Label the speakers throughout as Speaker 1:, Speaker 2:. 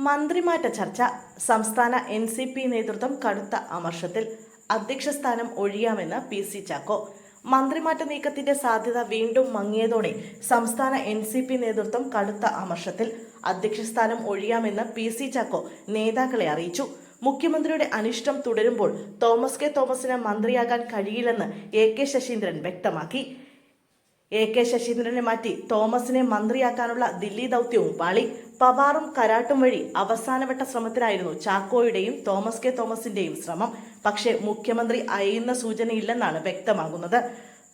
Speaker 1: മന്ത്രിമാറ്റ ചർച്ച. സംസ്ഥാന NCP നേതൃത്വം കടുത്ത അമർഷത്തിൽ. അധ്യക്ഷ സ്ഥാനം ഒഴിയാമെന്ന് PC ചാക്കോ. മന്ത്രിമാറ്റ നീക്കത്തിന്റെ സാധ്യത വീണ്ടും മങ്ങിയതോടെ സംസ്ഥാന NCP നേതൃത്വം കടുത്ത അമർഷത്തിൽ. അധ്യക്ഷ സ്ഥാനം ഒഴിയാമെന്ന് PC ചാക്കോ നേതാക്കളെ അറിയിച്ചു. മുഖ്യമന്ത്രിയുടെ അനിഷ്ടം തുടരുമ്പോൾ തോമസ് കെ തോമസിന് മന്ത്രിയാകാൻ കഴിയില്ലെന്ന് AK ശശീന്ദ്രൻ വ്യക്തമാക്കി. AK ശശീന്ദ്രനെ മാറ്റി തോമസിനെ മന്ത്രിയാക്കാനുള്ള ദില്ലി ദൗത്യവും പാളി. പവാറും കരാട്ടും വഴി അവസാനവട്ട ശ്രമത്തിലായിരുന്നു ചാക്കോയുടെയും തോമസ് കെ തോമസിന്റെയും ശ്രമം. പക്ഷേ മുഖ്യമന്ത്രി അയയുന്ന സൂചനയില്ലെന്നാണ് വ്യക്തമാകുന്നത്.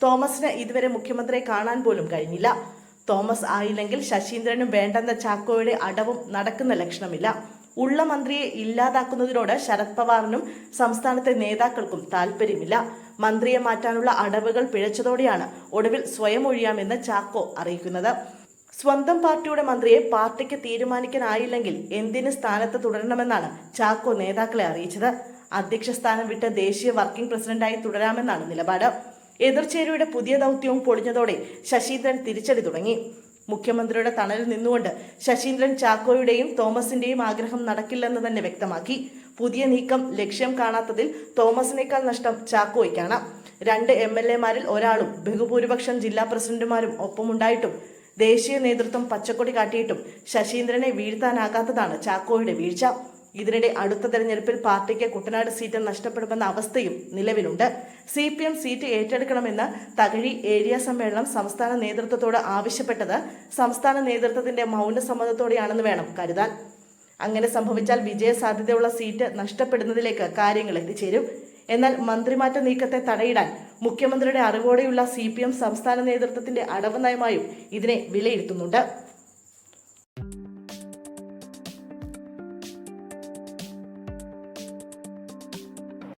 Speaker 1: തോമസിന് ഇതുവരെ മുഖ്യമന്ത്രിയെ കാണാൻ പോലും കഴിഞ്ഞില്ല. തോമസ് ആയില്ലെങ്കിൽ ശശീന്ദ്രനും വേണ്ടെന്ന ചാക്കോയുടെ അടവും നടക്കുന്ന ലക്ഷണമില്ല. ഉള്ള മന്ത്രിയെ ഇല്ലാതാക്കുന്നതിനോട് ശരത് പവാറിനും സംസ്ഥാനത്തെ നേതാക്കൾക്കും താല്പര്യമില്ല. മന്ത്രിയെ മാറ്റാനുള്ള അടവുകൾ പിഴച്ചതോടെയാണ് ഒടുവിൽ സ്വയം ഒഴിയാമെന്ന് ചാക്കോ അറിയിക്കുന്നത്. സ്വന്തം പാർട്ടിയുടെ മന്ത്രിയെ പാർട്ടിക്ക് തീരുമാനിക്കാനായില്ലെങ്കിൽ എന്തിന് സ്ഥാനത്ത് തുടരണമെന്നാണ് ചാക്കോ നേതാക്കളെ അറിയിച്ചത്. അധ്യക്ഷ സ്ഥാനം വിട്ട് ദേശീയ വർക്കിംഗ് പ്രസിഡന്റായി തുടരാമെന്നാണ് നിലപാട്. എതിർചേരിയുടെ പുതിയ ദൗത്യവും പൊളിഞ്ഞതോടെ ശശീന്ദ്രൻ തിരിച്ചടി തുടങ്ങി. മുഖ്യമന്ത്രിയുടെ തണലിൽ നിന്നുകൊണ്ട് ശശീന്ദ്രൻ ചാക്കോയുടെയും തോമസിന്റെയും ആഗ്രഹം നടക്കില്ലെന്ന് തന്നെ വ്യക്തമാക്കി. പുതിയ നീക്കം ലക്ഷ്യം കാണാത്തതിൽ തോമസിനേക്കാൾ നഷ്ടം ചാക്കോയ്ക്കാണ്. 2 MLA-മാരിൽ ഒരാളും ബഹുഭൂരിപക്ഷം ജില്ലാ പ്രസിഡന്റുമാരും ഒപ്പമുണ്ടായിട്ടും ദേശീയ നേതൃത്വം പച്ചക്കൊടി കാട്ടിയിട്ടും ശശീന്ദ്രനെ വീഴ്ത്താനാകാത്തതാണ് ചാക്കോയുടെ വീഴ്ച. ഇതിനിടെ അടുത്ത തെരഞ്ഞെടുപ്പിൽ പാർട്ടിക്ക് കുട്ടനാട് സീറ്റ് നഷ്ടപ്പെടുമെന്ന അവസ്ഥയും നിലവിലുണ്ട്. CPM സീറ്റ് ഏറ്റെടുക്കണമെന്ന് തകഴി ഏരിയ സമ്മേളനം സംസ്ഥാന നേതൃത്വത്തോട് ആവശ്യപ്പെട്ടത് സംസ്ഥാന നേതൃത്വത്തിന്റെ മൗനസമ്മതത്തോടെയാണെന്ന് വേണം കരുതാൻ. അങ്ങനെ സംഭവിച്ചാൽ വിജയ സാധ്യതയുള്ള സീറ്റ് നഷ്ടപ്പെടുന്നതിലേക്ക് കാര്യങ്ങൾ എത്തിച്ചേരും. എന്നാൽ മന്ത്രിമാറ്റ നീക്കത്തെ തടയിടാൻ മുഖ്യമന്ത്രിയുടെ അറിവോടെയുള്ള CPM സംസ്ഥാന നേതൃത്വത്തിന്റെ അടവ് നയമായും ഇതിനെ വിലയിരുത്തുന്നുണ്ട്.